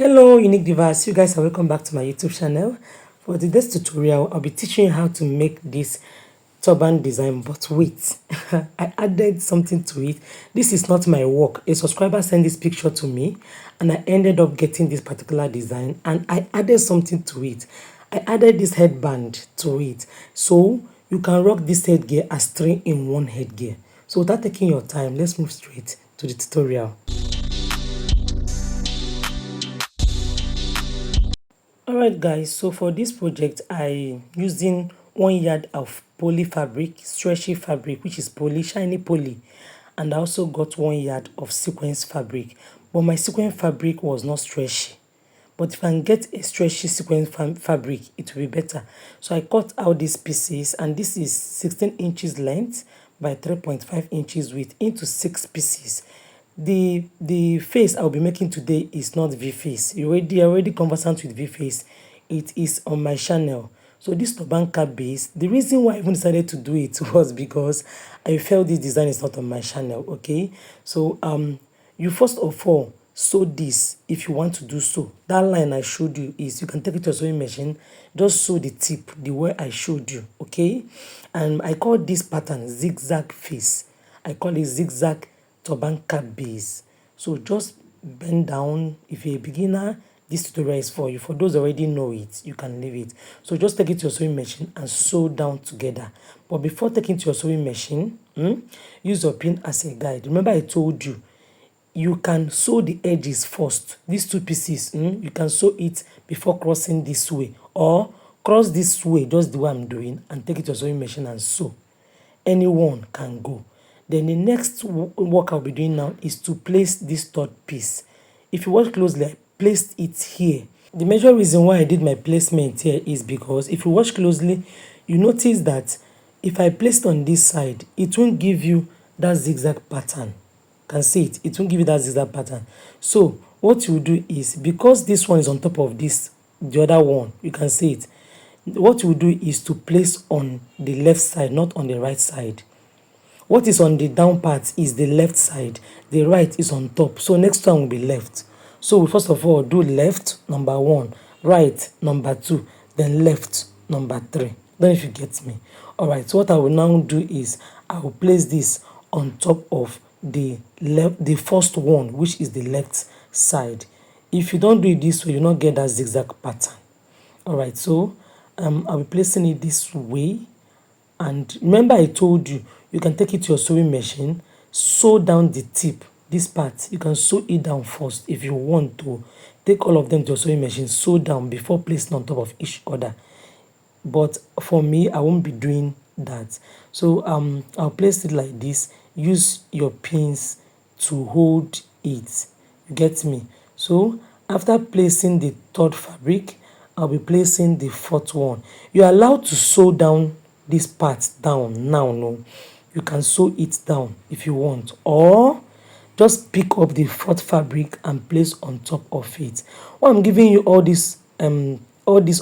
Hello unique divas, you guys are welcome back to my YouTube channel. For today's tutorial I'll be teaching you how to make this turban design, but wait, I added something to it. This is not my work. A subscriber sent this picture to me and I ended up getting this particular design and I added something to it. I added this headband to it, so you can rock this headgear as 3-in-1 headgear. So without taking your time, let's move straight to the tutorial. Alright guys, so for this project I using 1 yard of poly fabric, stretchy fabric, which is poly, shiny poly, and I also got 1 yard of sequins fabric, but my sequin fabric was not stretchy. But if I can get a stretchy sequin fabric, it will be better. So I cut out these pieces, and this is 16 inches length by 3.5 inches width into 6 pieces. The face I'll be making today is not V-face. You already conversant with V-face. It is on my channel. So this turban cap base, the reason why I even decided to do it was because I felt this design is not on my channel. Okay, so you first of all sew this if you want to do so. That line I showed you is, you can take it to a sewing machine, just sew the tip the way I showed you. Okay, and I call this pattern zigzag face. I call it zigzag turban cap base. So just bend down. If you're a beginner, this tutorial is for you. For those who already know it, you can leave it. So just take it to your sewing machine and sew down together. But before taking to your sewing machine, use your pin as a guide. Remember I told you, you can sew the edges first. These two pieces, you can sew it before crossing this way, or cross this way just the way I'm doing, and take it to your sewing machine and sew. Anyone can go. Then the next work I'll be doing now is to place this third piece. If you watch closely, I placed it here. The major reason why I did my placement here is because if you watch closely, you notice that if I placed on this side, it won't give you that zigzag pattern. Can see it, it won't give you that zigzag pattern. So what you do is, because this one is on top of this, the other one, you can see it, what you do is to place on the left side, not on the right side. What is on the down part is the left side, the right is on top. So next one will be left. So we first of all do left number 1, right number 2, then left number 3. Don't know if you get me. Alright, so what I will now do is I will place this on top of the first one, which is the left side. If you don't do it this way, you not get that zigzag pattern. Alright, so I'll be placing it this way. And remember I told you, you can take it to your sewing machine, sew down the tip, this part, you can sew it down first. If you want to take all of them to your sewing machine, sew down before placing on top of each other. But for me, I won't be doing that. So I'll place it like this. Use your pins to hold it. You get me? So after placing the third fabric, I'll be placing the fourth one. You're allowed to sew down this part down now. No, you can sew it down if you want, or just pick up the fourth fabric and place on top of it. Why I'm giving you all these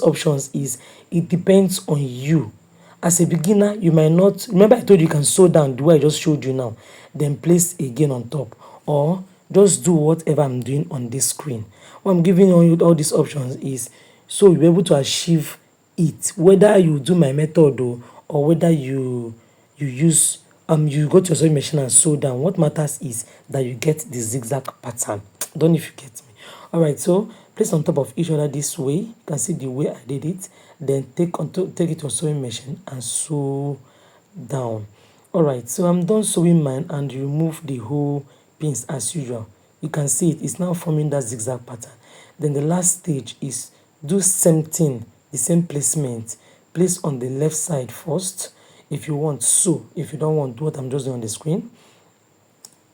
options is, it depends on you. As a beginner, you might not remember I told you, you can sew down the way I just showed you now, then place again on top, or just do whatever I'm doing on this screen. What I'm giving you all these options is so you'll be able to achieve it, whether you do my method or whether you use you go to your sewing machine and sew down. What matters is that you get the zigzag pattern. Don't know if you get me. Alright, so place on top of each other this way. You can see the way I did it. Then take it to your sewing machine and sew down. Alright, so I'm done sewing mine, and remove the whole pins as usual. You can see it's now forming that zigzag pattern. Then the last stage is do same thing, the same placement. Place on the left side first. If you want, sew. If you don't want, do what I'm just doing on the screen.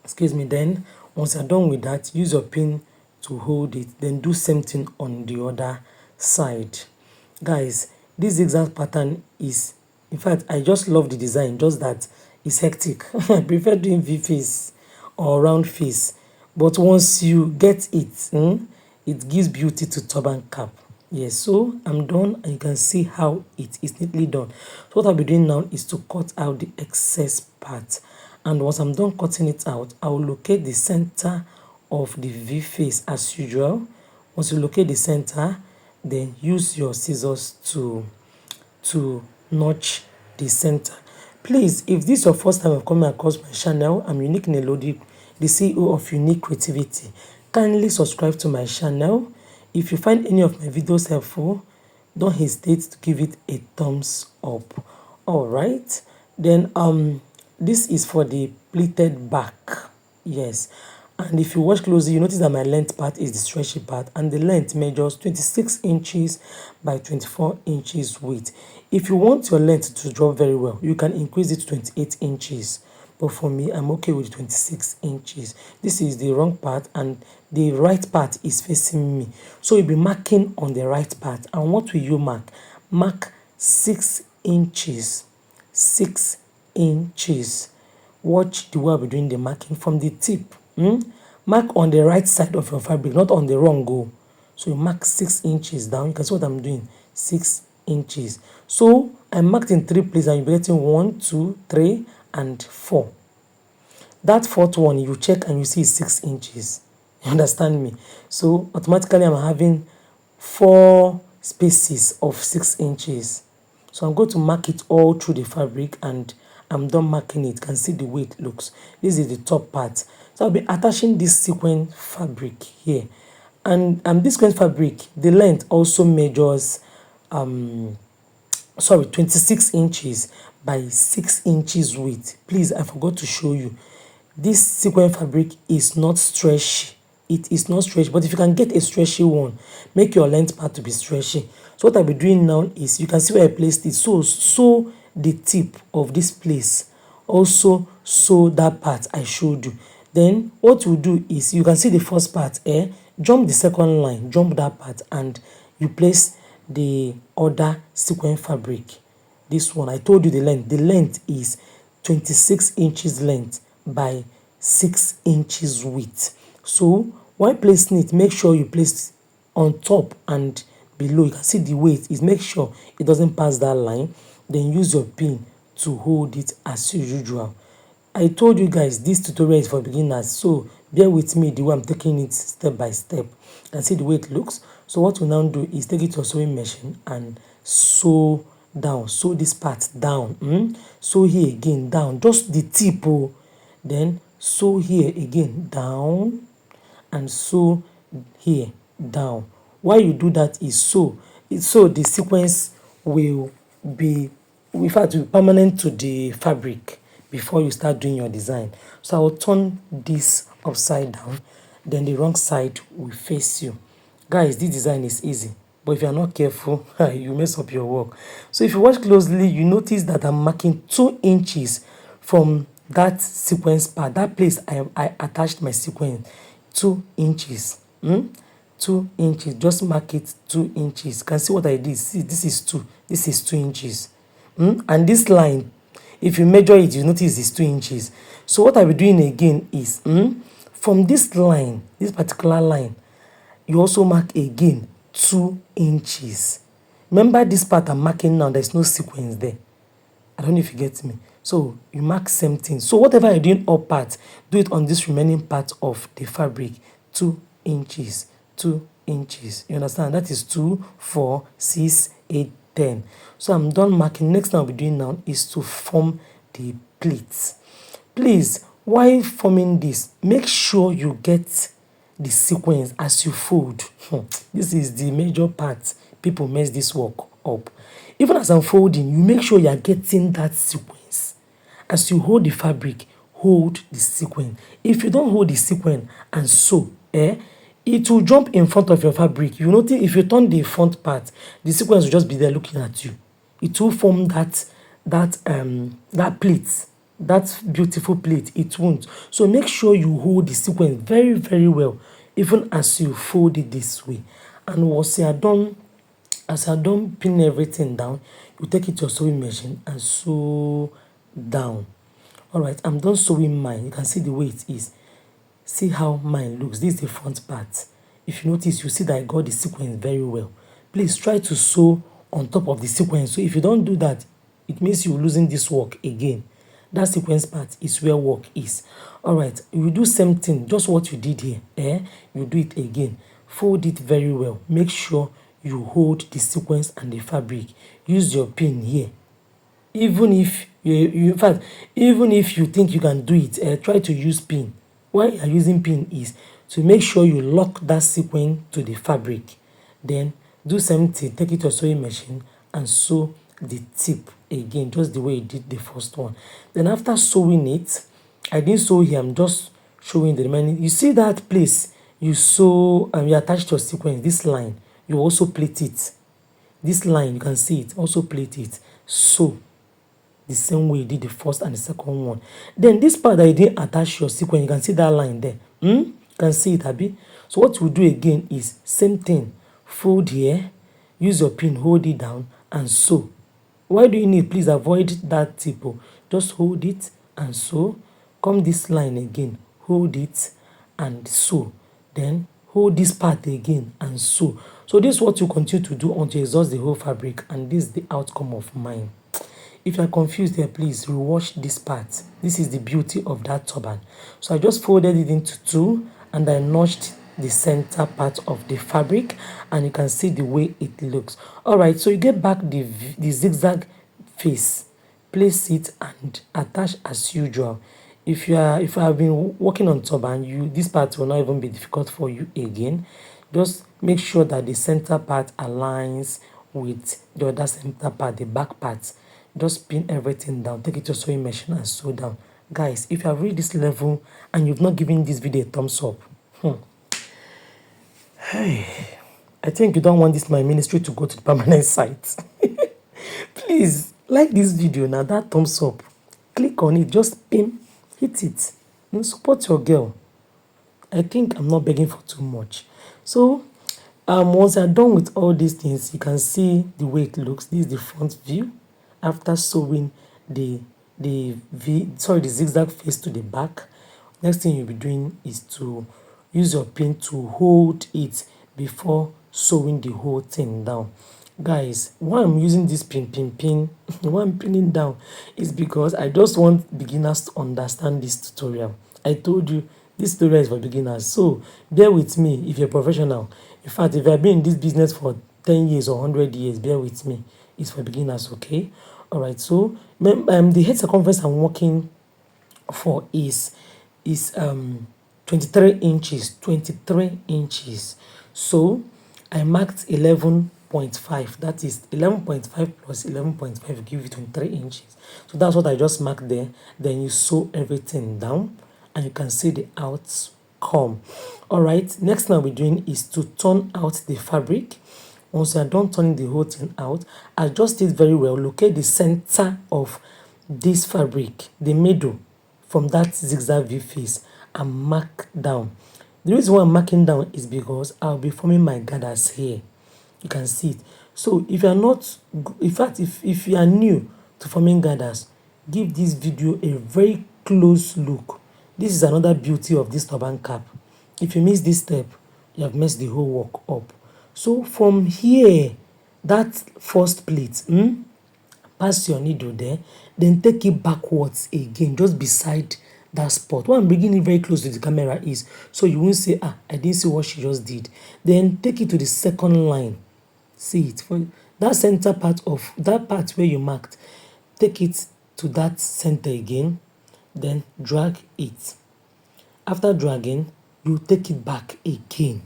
Excuse me. Then once you're done with that, use your pin to hold it. Then do same thing on the other side. Guys, this zigzag pattern is, in fact, I just love the design, just that it's hectic. I prefer doing V-face or round face, but once you get it, it gives beauty to turban cap. Yes, so I'm done, and you can see how it is neatly done. So what I'll be doing now is to cut out the excess part, and once I'm done cutting it out, I will locate the center of the V face as usual. Once you locate the center, then use your scissors to notch the center. Please, if this is your first time of coming across my channel, I'm Unique Nelodi, the CEO of Unique Creativity. Kindly subscribe to my channel. If you find any of my videos helpful, don't hesitate to give it a thumbs up. All right, then this is for the pleated back. Yes, and if you watch closely, you notice that my length part is the stretchy part, and the length measures 26 inches by 24 inches width. If you want your length to drop very well, you can increase it to 28 inches. But for me, I'm okay with 26 inches. This is the wrong part, and the right part is facing me. So you'll be marking on the right part. And what will you mark? Mark 6 inches. 6 inches. Watch the way I'll be doing the marking from the tip. Mark on the right side of your fabric, not on the wrong go. So you mark 6 inches down. You can see what I'm doing. 6 inches. So I marked in 3 places, and you'll be getting 1, 2, 3, and 4. That fourth one you check and you see 6 inches. You understand me? So automatically I'm having 4 spaces of 6 inches. So I'm going to mark it all through the fabric, and I'm done marking it. You can see the way it looks. This is the top part. So I'll be attaching this sequin fabric here. And this sequin fabric, the length also measures 26 inches by 6 inches width. Please, I forgot to show you. This sequin fabric is not stretchy. It is not stretchy, but if you can get a stretchy one, make your length part to be stretchy. So what I'll be doing now is, you can see where I placed it. So sew the tip of this place. Also sew that part I showed you. Then what we'll do is, you can see the first part, jump the second line, jump that part, and you place the other sequin fabric. This one, I told you the length. The length is 26 inches length by 6 inches width. So while placing it, make sure you place on top and below. You can see the weight is, make sure it doesn't pass that line. Then use your pin to hold it as usual. I told you guys this tutorial is for beginners, so bear with me the way I'm taking it step by step. You can see the way it looks. So what we now do is take it to a sewing machine and sew down. Sew this part down. Sew here again down, just the tip. Then sew here again down, and sew here down. Why you do that is so the sequence will be, in fact, will be permanent to the fabric before you start doing your design. So I will turn this upside down, then the wrong side will face you. Guys, this design is easy, but if you are not careful, you mess up your work. So if you watch closely, you notice that I'm marking 2 inches from that sequence part, that place I attached my sequence. 2 inches. 2 inches. Just mark it 2 inches. You can see what I did. See, this is 2. This is 2 inches. And this line, if you measure it, you notice it's 2 inches. So what I'll be doing again is, from this line, this particular line, you also mark again 2 inches. Remember this part I'm marking now, there's no sequence there. I don't know if you get me. So you mark same thing. So whatever you're doing up part, do it on this remaining part of the fabric. 2 inches. 2 inches. You understand? That is 2, 4, 6, 8, 10. So I'm done marking. Next thing I'll be doing now is to form the pleats. Please, while forming this, make sure you get the sequence as you fold. This is the major part. People mess this work up. Even as I'm folding, you make sure you're getting that sequence. As you hold the fabric, hold the sequence. If you don't hold the sequence and sew, it will jump in front of your fabric. You notice if you turn the front part, the sequence will just be there looking at you. It will form that pleat, that beautiful pleat. It won't. So make sure you hold the sequence very, very well, even as you fold it this way. And once you are done, as you're done pinning everything down, you take it to your sewing machine and sew down. All right, I'm done sewing mine. You can see the way it is. See how mine looks. This is the front part. If you notice, you see that I got the sequence very well. Please try to sew on top of the sequence. So if you don't do that, it means you're losing this work again. That sequence part is where work is. All right, you do same thing, just what you did here. You do it again. fold it very well. Make sure you hold the sequence and the fabric. Use your pin here. Even if in fact, even if you think you can do it, try to use pin. Why you're using pin is to make sure you lock that sequin to the fabric. Then do same thing, take it to a sewing machine and sew the tip again, just the way you did the first one. Then after sewing it, I didn't sew here, I'm just showing the remaining. You see that place you sew, you attached your sequence, this line, you also plait it. This line, you can see it, also plait it. Sew the same way you did the first and the second one. Then this part that you didn't attach your sequence, you can see that line there. You can see it, Abi. So what you do again is same thing. Fold here, use your pin, hold it down and sew. Why do you need? Please avoid that tip. Just hold it and sew. Come this line again, hold it and sew. Then hold this part again and sew. So this is what you continue to do until you exhaust the whole fabric, and this is the outcome of mine. If you are confused here, please rewatch this part. This is the beauty of that turban. So I just folded it into two and I notched the center part of the fabric, and you can see the way it looks. All right, so you get back the zigzag face, place it and attach as usual. If you have been working on turban, this part will not even be difficult for you again. Just make sure that the center part aligns with the other center part, the back part. Just pin everything down, take it to a sewing machine and sew down. Guys, if you have reached this level and you've not given this video a thumbs up, hey, I think you don't want this my ministry to go to the permanent site. Please like this video now, that thumbs up, click on it, just pin, hit it, and support your girl. I think I'm not begging for too much. So once I'm done with all these things, you can see the way it looks. This is the front view after sewing the zigzag face to the back. Next thing you'll be doing is to use your pin to hold it before sewing the whole thing down. Guys, why I'm using this pin why I'm pinning down is because I just want beginners to understand this tutorial. I told you this tutorial is for beginners, so bear with me if you're a professional. In fact, if I've been in this business for 10 years or 100 years, bear with me. It's for beginners, okay? All right, so the head circumference I'm working for is 23 inches. 23 inches. So I marked 11.5. That is 11.5 plus 11.5 give you 23 inches. So that's what I just marked there. Then you sew everything down and you can see the outcome. All right, next thing I'll be doing is to turn out the fabric. Once you are done turning the whole thing out, adjust it very well. Locate the center of this fabric, the middle, from that zigzag V face, and mark down. The reason why I'm marking down is because I'll be forming my gathers here. You can see it. So if you are not, in fact, if you are new to forming gathers, give this video a very close look. This is another beauty of this turban cap. If you miss this step, you have messed the whole work up. So from here, that first pleat, pass your needle there, then take it backwards again, just beside that spot. What I'm bringing it very close to the camera is so you won't say, I didn't see what she just did. Then take it to the second line. See it for that center part of that part where you marked. Take it to that center again, then drag it. After dragging, you take it back again.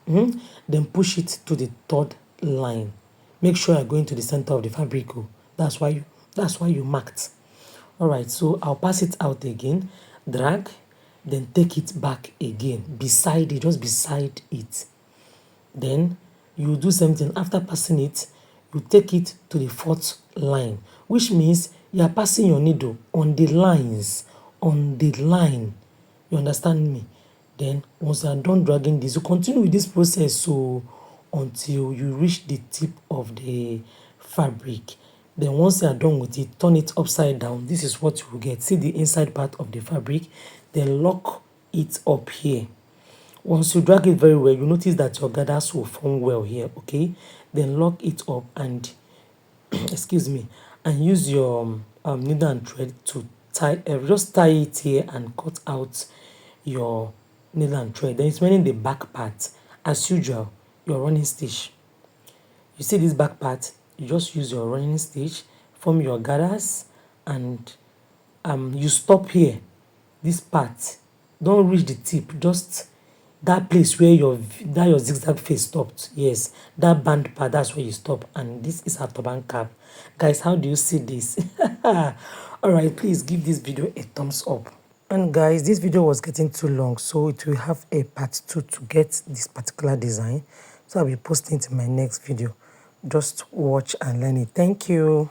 Then push it to the third line. Make sure you're going to the center of the fabric. That's why you marked. All right, so I'll pass it out again, drag, then take it back again, beside it, just beside it. Then you do something. After passing it, you take it to the fourth line, which means you are passing your needle on the lines, on the line. You understand me? Then once you are done dragging this, you continue with this process so until you reach the tip of the fabric. Then once you are done with it, turn it upside down. This is what you will get. See the inside part of the fabric. Then lock it up here. Once you drag it very well, you notice that your gathers will form well here, okay? Then lock it up and excuse me, and use your needle and thread to tie. Just tie it here and cut out your needle and thread. Then it's meaning the back part as usual, your running stitch. You see this back part, you just use your running stitch, form your gathers, and you stop here. This part, don't reach the tip, just that place where your zigzag face stopped. Yes, that band part, that's where you stop. And this is a turban cap. Guys, how do you see this? All right, please give this video a thumbs up. And guys, this video was getting too long, so it will have a part 2 to get this particular design. So I'll be posting it in my next video. Just watch and learn it. Thank you.